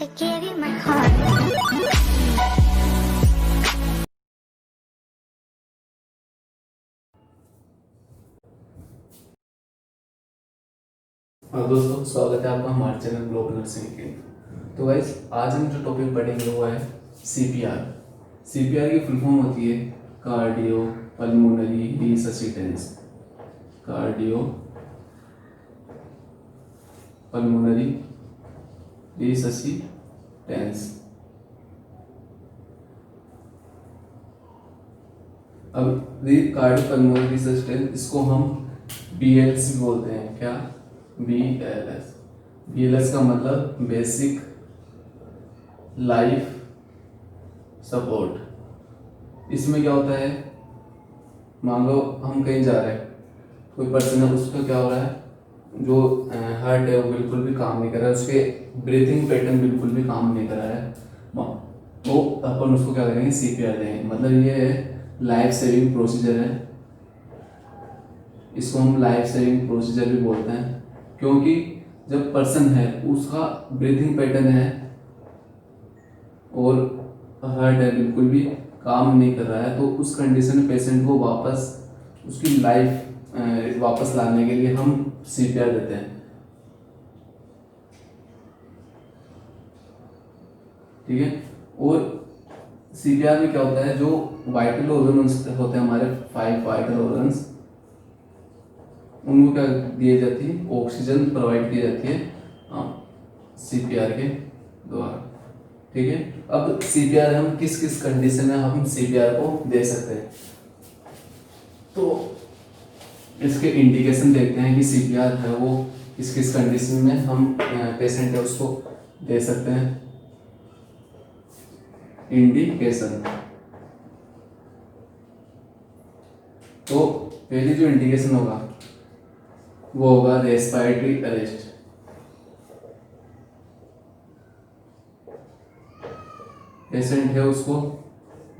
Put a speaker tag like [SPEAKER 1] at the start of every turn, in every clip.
[SPEAKER 1] I gave you my heart.
[SPEAKER 2] हाँ दोस्तों, स्वागत है आपका हमारे चैनल ग्लोबल नर्सिंग के। तो गाइस, आज हम जो टॉपिक पढ़ेंगे वो है सीपीआर। सीपीआर की फुल फॉर्म होती है cardio pulmonary resuscitation. Cardio pulmonary resuscitation. अब कार्डियो पल्मोनरी रिससिटेंस, इसको हम बीएलएस बोलते हैं। क्या? बीएलएस। बीएलएस का मतलब बेसिक लाइफ सपोर्ट। इसमें क्या होता है, मान लो हम कहीं जा रहे हैं, कोई पर्सन है, उसका क्या हो रहा है, जो हार्ट है वो बिल्कुल भी काम नहीं कर रहा है, उसके ब्रीथिंग पैटर्न बिल्कुल भी काम नहीं कर रहा है, तो अपन उसको क्या करेंगे, सीपीआर देंगे। मतलब ये लाइफ सेविंग प्रोसीजर है। इसको हम लाइफ सेविंग प्रोसीजर भी बोलते हैं, क्योंकि जब पर्सन है उसका ब्रीथिंग पैटर्न है और हार्ट है बिल्कुल भी काम नहीं कर रहा है, तो उस कंडीशन में पेशेंट को वापस उसकी लाइफ वापस लाने के लिए हम सीपीआर देते हैं। ठीक है। और सीपीआर में क्या होता है, जो वाइटल ऑर्गन्स होते हैं हमारे 5 वाइटल ऑर्गन्स, उनको क्या दी जाती है, ऑक्सीजन प्रोवाइड की जाती है सीपीआर के द्वारा। ठीक है। अब सीपीआर हम किस किस कंडीशन में हम सीपीआर को दे सकते हैं, तो इसके इंडिकेशन देखते हैं कि सीपीआर है वो किस किस कंडीशन में हम पेशेंट है उसको दे सकते हैं। इंडिकेशन, तो पहली जो इंडिकेशन होगा वो होगा रेस्पिरेटरी अरेस्ट। पेशेंट है उसको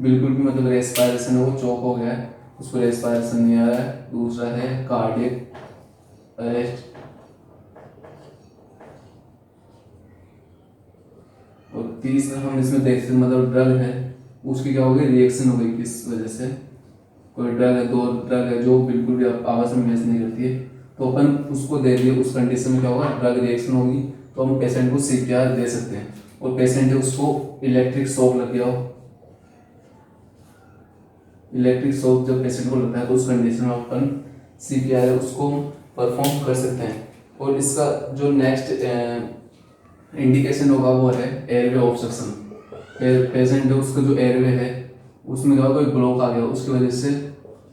[SPEAKER 2] बिल्कुल भी मतलब रेस्पिरेशन है वो चौक हो गया है, उसको रेस्पिरेशन नहीं आ रहा है। दूसरा है कार्डियक अरेस्ट, और तीसरा हम इसमें देखते हैं मतलब ड्रग है उसकी क्या होगी, रिएक्शन हो गई किस वजह से। कोई ड्रग है, 2 ड्रग है जो बिल्कुल भी आपस में मैच नहीं करती है, तो अपन उसको दे दिए, उस कंडीशन में क्या होगा, ड्रग रिएक्शन होगी, तो हम पेशेंट को सीपीआर दे सकते हैं। और पेशेंट है उसको इलेक्ट्रिक शॉक लग गया हो, इलेक्ट्रिक शॉक जब पेशेंट को लगता है तो उस कंडीशन में अपन सीपीआर है उसको परफॉर्म कर सकते हैं। और इसका जो नेक्स्ट इंडिकेशन होगा वो है एयरवे ऑब्स्ट्रक्शन। पेशेंट है उसका जो एयरवे है उसमें क्या होगा, कोई ब्लॉक आ गया, उसकी वजह से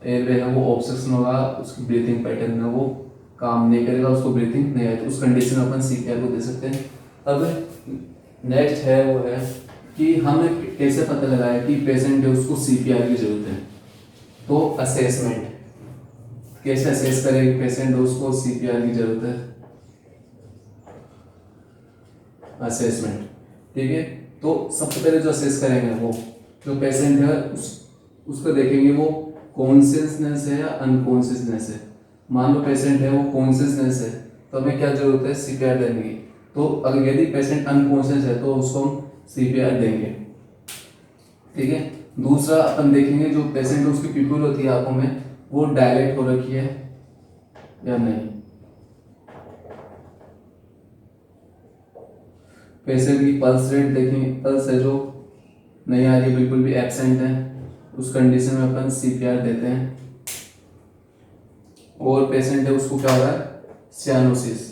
[SPEAKER 2] एयरवे है वो ऑब्स्ट्रक्शन होगा, उसकी ब्रीथिंग पैटर्न है वो काम नहीं करेगा, उसको ब्रीथिंग नहीं आएगी, उस कंडीशन में अपन सीपीआर को दे सकते हैं। अब नेक्स्ट है वो है कि हमें कैसे पता लगाए कि पेशेंट है उसको सीपीआर की जरूरत है, तो असेसमेंट। कैसे असेस करें कि पेशेंट है उसको सीपीआर की जरूरत है, असेसमेंट। ठीक है। तो सबसे पहले जो असेस करेंगे वो जो पेशेंट है उसको देखेंगे वो कॉन्शियसनेस है या अनकॉन्शियसनेस है। मान लो पेशेंट है वो कॉन्शियसनेस है तो हमें क्या जरूरत है, सीपीआर देने की। तो अगर यदि पेशेंट अनकॉन्शियस है तो उसको हम सीपीआर देंगे। ठीक है। दूसरा अपन देखेंगे जो पेशेंट है उसकी पिपुल होती है आंखों में, वो डायलेट हो रखी है या नहीं। पेशेंट की पल्स रेट देखेंगे, पल्स है जो नहीं आ रही, बिल्कुल भी एब्सेंट है, उस कंडीशन में अपन सीपीआर देते हैं। और पेशेंट है उसको क्या हो रहा है, सियानोसिस।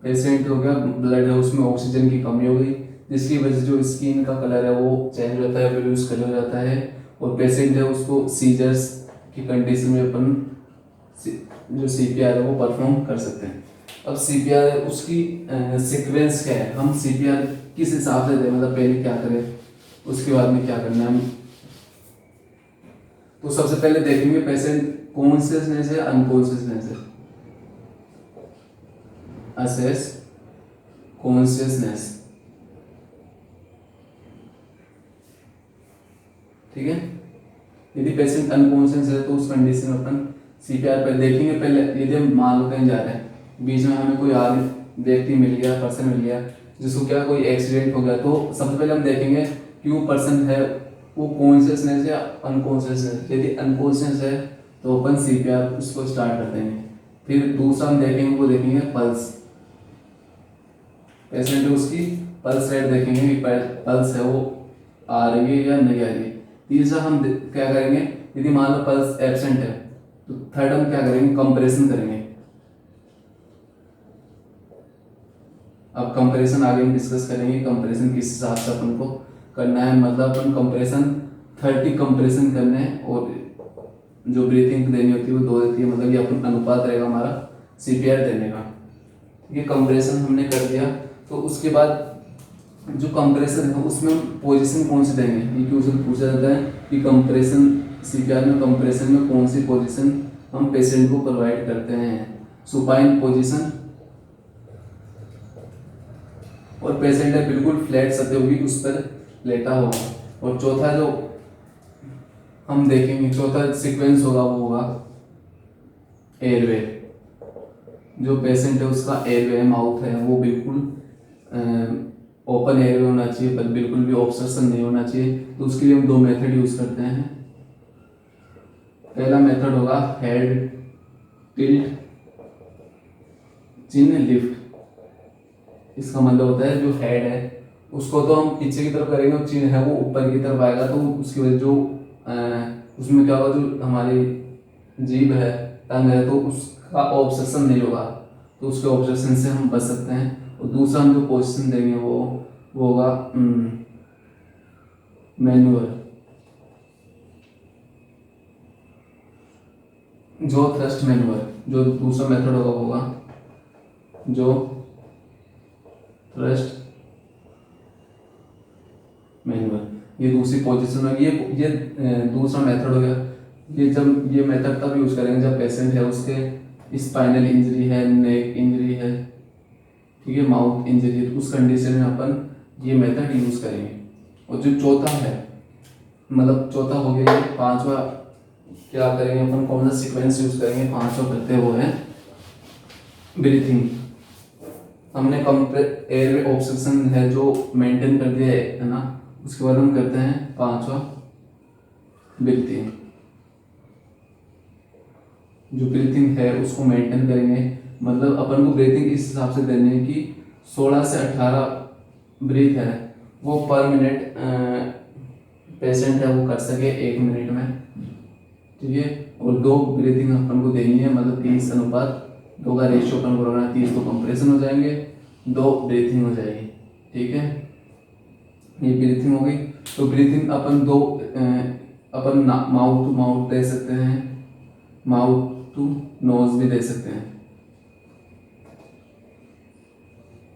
[SPEAKER 2] पेशेंट हो गया ब्लड है उसमें ऑक्सीजन की कमी हो गई, जिसकी वजह से जो स्किन का कलर है वो चेंज हो जाता है, ब्लूइश कलर हो जाता है। और पेशेंट है उसको सीजर्स की कंडीशन में अपन जो सीपीआर है वो परफॉर्म कर सकते हैं। अब सीपीआर उसकी सीक्वेंस क्या है, हम सीपीआर किस हिसाब से दें, मतलब पहले क्या करें उसके बाद में क्या करना है हम। तो सबसे पहले देखेंगे पेशेंट कॉन्शियसनेस है अनकॉन्शियसनेस है, असेस कॉन्शियसनेस। ठीक है। यदि पेशेंट अनकॉन्शियस है तो उस कंडीशन में अपन सीपीआर पर देखेंगे। पहले यदि हम मान लो कहीं जा रहे हैं, बीच में हमें कोई व्यक्ति मिल गया, पर्सन मिल गया जिसको क्या कोई एक्सीडेंट हो गया, तो सबसे पहले हम देखेंगे कि वो पर्सन है वो कॉन्शियसनेस या अनकॉन्शियसनेस। यदि अनकॉन्शियस है तो अपन सीपीआर उसको स्टार्ट कर देंगे। फिर दूसरा हम देखेंगे, वो देखेंगे पल्स, पेशेंट है उसकी पल्स रेट देखेंगे कि पल्स है वो आ रही है या नहीं आ रही है। तीसरा हम क्या करेंगे, यदि मान लो पल्स एब्सेंट है तो थर्ड हम क्या करेंगे, कंप्रेशन करेंगे। अब कंप्रेशन आगे हम डिस्कस करेंगे, कंप्रेशन किस हिसाब से अपन को करना है। मतलब अपन कंप्रेशन 30 कंप्रेशन करने हैं और जो ब्रीथिंग देनी होती है वो 2 देती है, मतलब ये अपन अनुपात रहेगा हमारा सीपीआर देने का। ये कंप्रेशन हमने कर दिया, तो उसके बाद जो कंप्रेशन है उसमें हम पोजीशन कौन सी देंगे, ये क्वेश्चन पूछा जाता है कि कंप्रेशन सीपीआर में कंप्रेशन में कौन सी पोजीशन हम पेशेंट को प्रोवाइड करते हैं। सुपाइन पोजीशन, और पेशेंट है बिल्कुल फ्लैट सतह होगी उस पर लेटा होगा। और चौथा जो हम देखेंगे, चौथा सीक्वेंस होगा वो होगा एयरवे। जो पेशेंट है उसका एयरवे माउथ है वो बिल्कुल ओपन एयरवे होना चाहिए, पर बिल्कुल भी ऑब्स्ट्रक्शन नहीं होना चाहिए। तो उसके लिए हम 2 मेथड यूज करते हैं। पहला मेथड होगा हेड टिल्ट चिन लिफ्ट। इसका मतलब होता है जो हेड है उसको तो हम पीछे की तरफ करेंगे और चिन है वो ऊपर की तरफ आएगा, तो उसकी वजह जो उसमें क्या होगा, जो हमारी जीभ है, टंग है, तो उसका ऑब्सेशन नहीं होगा, तो उसके ऑब्सेशन से हम बच सकते हैं। और दूसरा हम जो पोजीशन देंगे वो होगा मैनुअल, जो थ्रस्ट मैनुअल। जो दूसरा मेथड होगा वो होगा जो थ्रस्ट मैनुअल। ये दूसरी पोजीशन होगी। ये दूसरा मेथड हो गया। ये जब ये मेथड तब यूज करेंगे जब पेशेंट है उसके स्पाइनल इंजरी है, नेक इंजरी है, ठीक है, माउथ इंजरी है, तो उस कंडीशन में अपन ये मेथड यूज करेंगे। और जो चौथा है, मतलब चौथा हो गया, ये पांचवा क्या करेंगे अपन, कौन सा सीक्वेंस यूज करेंगे, पांचवा करते वो है ब्रीथिंग। हमने एयरवे ऑब्स्ट्रक्शन है जो मेंटेन कर दिया है ना, उसके बाद हम करते हैं पांचवा ब्रीथिंग। जो ब्रीथिंग है उसको मेंटेन करेंगे, मतलब अपन को ब्रीथिंग इस हिसाब से देनी है कि 16 से 18 ब्रीथ है वो पर मिनट पेशेंट है वो कर सके 1 मिनट में, ठीक है। और 2 ब्रीथिंग अपन को देनी है, मतलब 30:2 का रेशियो अपन को रखना है। 30 तो कंप्रेशन हो जाएंगे, 2 ब्रीथिंग हो जाएगी, ठीक है। ये ब्रीथिंग हो गई। तो ब्रीथिंग अपन 2 अपन माउथ टू माउथ दे सकते हैं, माउथ टू नोज भी दे सकते हैं,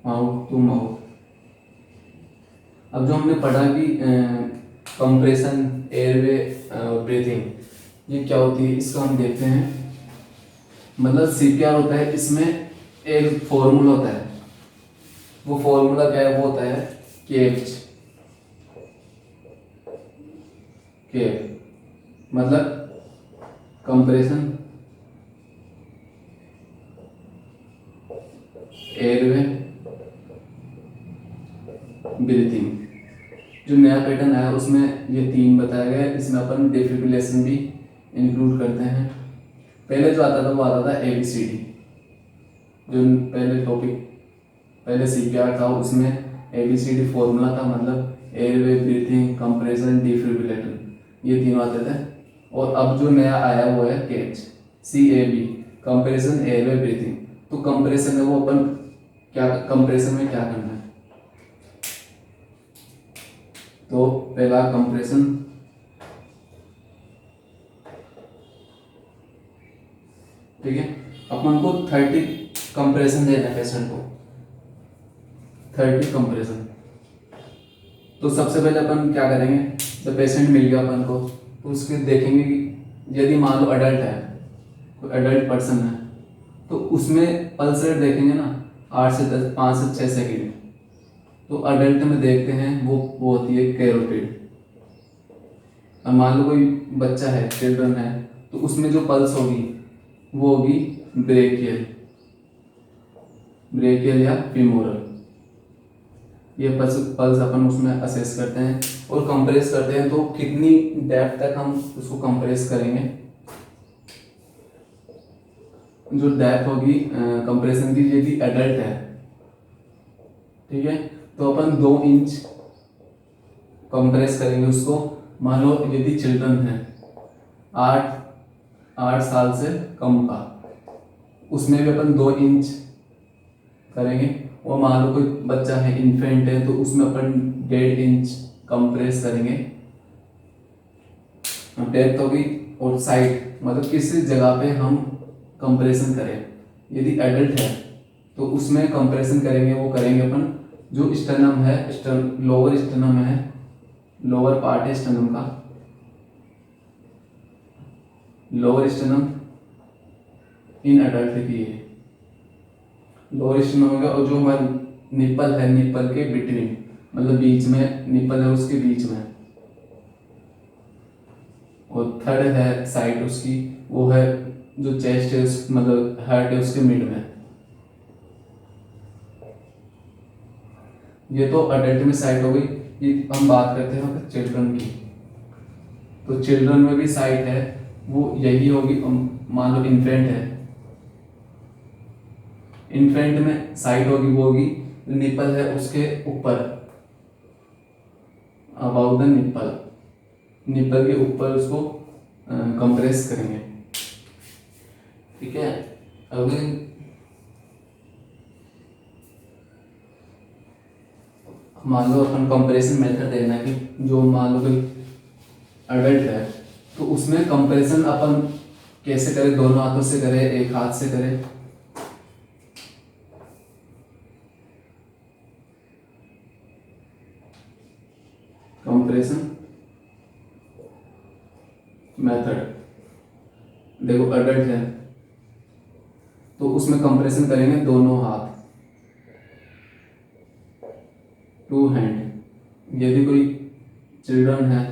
[SPEAKER 2] माउथ टू माउथ। अब जो हमने पढ़ा कि कंप्रेशन, एयरवे और ब्रीथिंग ये क्या होती है, इसका हम देखते हैं। मतलब सीपीआर होता है, इसमें एक फॉर्मूला होता है। वो फॉर्मूला क्या है, वो होता है केएच। मतलब कंप्रेशन, एयरवे, ब्रीथिंग। जो नया पैटर्न आया उसमें ये 3 बताया गया है। इसमें अपन डिफिब्रिलेशन भी इंक्लूड करते हैं। पहले जो आता था वो आता था ABCD, जो पहले टॉपिक पहले सीपीआर था उसमें ABCD फॉर्मूला था, मतलब एयरवे, ब्रीथिंग, कंप्रेशन, डिफिब्रिलेटर, ये तीनों आते थे। और अब जो नया आया वो है catch, CAB, compression, airway, breathing. तो कंप्रेशन है वो अपन क्या, कंप्रेशन में क्या करना है, तो पहला कंप्रेशन, ठीक है। अपन को 30 कंप्रेशन देना है पेशेंट को, 30 कंप्रेशन। तो सबसे पहले अपन क्या करेंगे, जब पेशेंट मिल गया अपन को तो उसके देखेंगे कि यदि मान लो अडल्ट है, कोई अडल्ट पर्सन है, तो उसमें पल्स रेट देखेंगे ना 8 से 10, 5 से 6 सेकेंड। तो अडल्ट में देखते हैं वो होती है कैरोटिड। अब मान लो कोई बच्चा है, चिल्ड्रन है, तो उसमें जो पल्स होगी वो होगी ब्रेकियल। ब्रेकियल या फीमोरल। ये पल्स अपन उसमें असेस करते हैं और कंप्रेस करते हैं। तो कितनी डेप्थ तक हम उसको कंप्रेस करेंगे, जो डेप्थ होगी कंप्रेशन की, यदि एडल्ट है, ठीक है, तो अपन 2 इंच कंप्रेस करेंगे उसको। मान लो यदि चिल्ड्रन है 8 साल से कम का, उसमें भी अपन 2 इंच करेंगे। और मान लो कोई बच्चा है, इन्फेंट है, तो उसमें अपन 1.5 इंच कंप्रेस करेंगे। डेप्थ होगी और साइड, मतलब किस जगह पे हम कंप्रेशन करें। यदि एडल्ट है तो उसमें कंप्रेशन करेंगे, वो करेंगे अपन जो स्टर्नम है, लोअर स्टर्नम है, लोअर पार्ट है स्टर्नम का, लोअर स्टर्नम इन एडल्ट की है लोअर स्टर्नम होगा। और जो हमारा निप्पल है, निप्पल के बिटवीन, मतलब बीच में निप्पल है, उसके बीच में। और थर्ड है साइड उसकी, वो है जो चेस्ट है, मतलब हार्ट है, उसके मिड में। ये तो अडल्ट में साइट हो गई। ये हम बात करते हैं चिल्ड्रन की। तो चिल्ड्रन में भी साइट है, वो यही होगी। मान लो इन्फेंट है, इन्फेंट में साइट होगी, वो होगी निपल है उसके ऊपर, अबाउट द निपल, निपल के ऊपर उसको कंप्रेस करेंगे, ठीक है। अगले मान लो अपन कंपैरिजन मेथड देखना है कि जो मान लो कोई अडल्ट है, तो उसमें कंपैरिजन अपन कैसे करें, दोनों हाथों से करें, एक हाथ से करें। कंपैरिजन मेथड देखो, अडल्ट है तो उसमें कंपैरिजन करेंगे दोनों हाथ, 2 हैंड। यदि कोई चिल्ड्रन है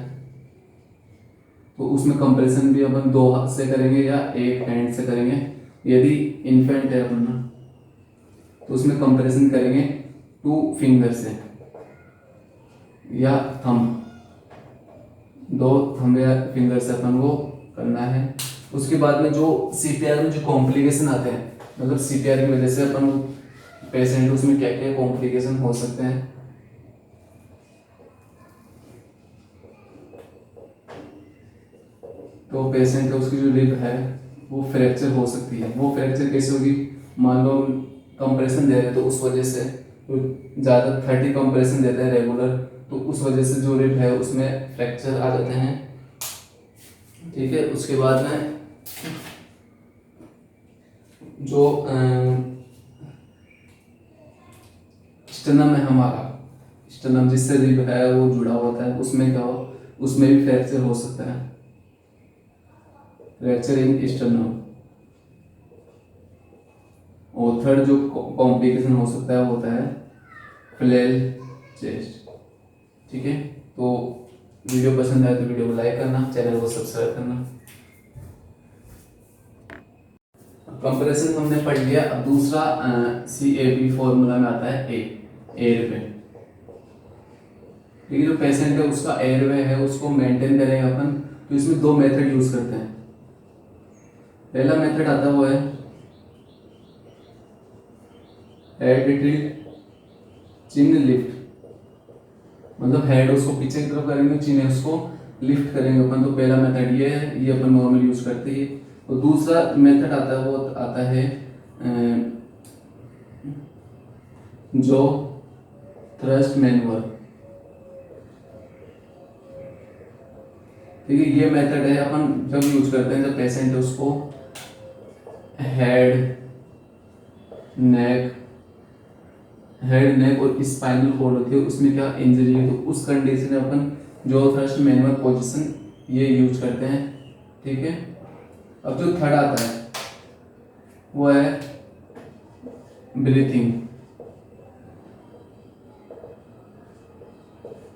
[SPEAKER 2] तो उसमें कंपैरिजन भी अपन 2 हाथ से करेंगे या 1 हैंड से करेंगे। यदि इन्फेंट है अपन ना, तो उसमें कंपैरिजन करेंगे 2 फिंगर से या थंब, 2 थंब या फिंगर से अपन को करना है। उसके बाद में जो सीपीआर में जो कॉम्प्लिकेशन आते हैं, मतलब सीपीआर की वजह से अपन पेशेंट, उसमें क्या क्या कॉम्प्लिकेशन हो सकते हैं। तो पेशेंट का उसकी जो रिब है वो फ्रैक्चर हो सकती है। वो फ्रैक्चर कैसे होगी, मान लो कंप्रेशन दे रहे हैं तो उस वजह से ज़्यादा 30 कंप्रेशन देते हैं रेगुलर, तो उस वजह से जो रिब है उसमें फ्रैक्चर आ जाते हैं, ठीक है। उसके बाद में जो स्टर्नम है हमारा, स्टर्नम जिससे रिब है वो जुड़ा होता है, उसमें क्या हो, उसमें भी फ्रैक्चर हो सकता है, फ्रैक्चर इन स्टर्नम। और थर्ड जो कॉम्प्लिकेशन हो सकता है वो होता है फ्लेल चेस्ट, ठीक है। तो वीडियो पसंद आए तो वीडियो को लाइक करना, चैनल को सब्सक्राइब करना। कंपैरिजन हमने पढ़ लिया। अब दूसरा CAP फॉर्मूला में आता है एयरवे, ठीक है। जो पेशेंट है उसका एयरवे है उसको मेंटेन करेंगे अपन, तो इसमें 2 मेथड यूज करते हैं। पहला मेथड आता है वो है हेड टिल्ट चिन लिफ्ट, मतलब हेड उसको पीछे की तरफ करेंगे, चिन उसको लिफ्ट करेंगे अपन। तो पहला मेथड ये है, ये अपन नॉर्मल यूज करते हैं। तो दूसरा मेथड आता है वो आता है जो थ्रस्ट मैन्युअल, ठीक है। ये मेथड है अपन जब यूज करते हैं जब पेशेंट है उसको हेड नेक और स्पाइनल कॉर्ड होती है, उसमें क्या इंजरी है, तो उस कंडीशन में अपन जो थ्रस्ट मैनुअल पोजीशन ये यूज करते हैं, ठीक है। अब जो थर्ड आता है वो है ब्रीथिंग,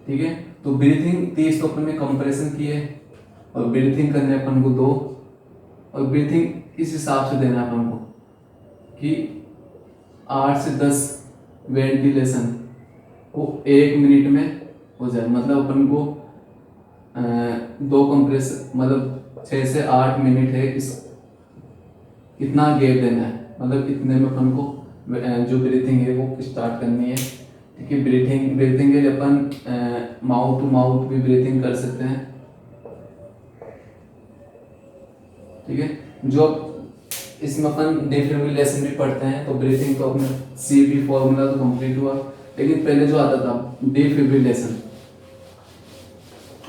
[SPEAKER 2] ठीक है। तो ब्रीथिंग 30 तो अपन ने कंप्रेशन की है, और ब्रीथिंग करने अपन को 2, और ब्रीथिंग इस हिसाब से देना अपन को कि 8 से 10 वेंटिलेशन को 1 मिनट में हो जाए, मतलब अपन को 2 कंप्रेस मतलब 6 से 8 मिनट है, इस इतना गैप देना है, मतलब इतने में अपन को जो ब्रीथिंग है वो स्टार्ट करनी है। ठीक है, ब्रीथिंग के लिए अपन माउथ टू माउथ भी ब्रीथिंग कर सकते हैं। ठीक है, जो इसमें अपन डिफिब्रिलेशन भी पढ़ते हैं, तो ब्रीथिंग तो अपने CP फॉर्मूला तो कंप्लीट हुआ, लेकिन पहले जो आता था डिफिब्रिलेशन,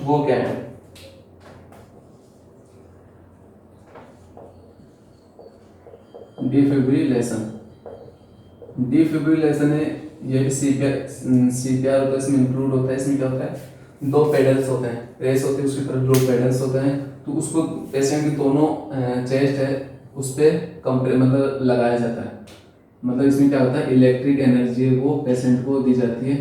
[SPEAKER 2] वो क्या है? डिफिब्रिलेशन है, ये भी CPR होता है, इसमें इंक्लूड होता है। इसमें क्या होता है, 2 पेडल्स होते हैं, प्रेस होती है उसकी तरफ 2 पेडल्स होते हैं, तो उसको पेशेंट की दोनों चेस्ट है उस पर मतलब लगाया जाता है। मतलब इसमें क्या होता है, इलेक्ट्रिक एनर्जी है वो पेशेंट को दी जाती है।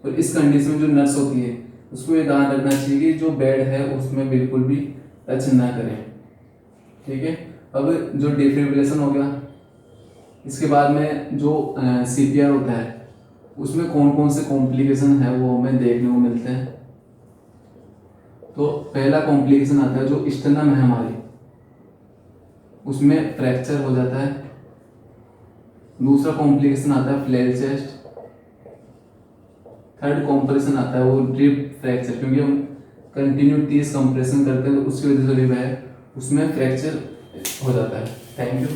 [SPEAKER 2] और इस कंडीशन में जो नर्स होती है उसको ये ध्यान रखना चाहिए कि जो बेड है उसमें बिल्कुल भी टच ना करें। ठीक है, अब जो डिफिब्रिलेशन हो गया, इसके बाद में जो CPR होता है उसमें कौन कौन से कॉम्प्लिकेशन है वो हमें देखने को मिलते हैं। तो पहला कॉम्प्लिकेशन आता है जो स्टर्नम है हमारी, उसमें फ्रैक्चर हो जाता है। दूसरा कॉम्प्लिकेशन आता है फ्लैल चेस्ट। थर्ड कॉम्प्रेशन आता है वो ड्रिप फ्रैक्चर, क्योंकि हम कंटिन्यू 30 कंप्रेशन करते हैं तो उसकी वजह से भी उसमें फ्रैक्चर हो जाता है। Thank you.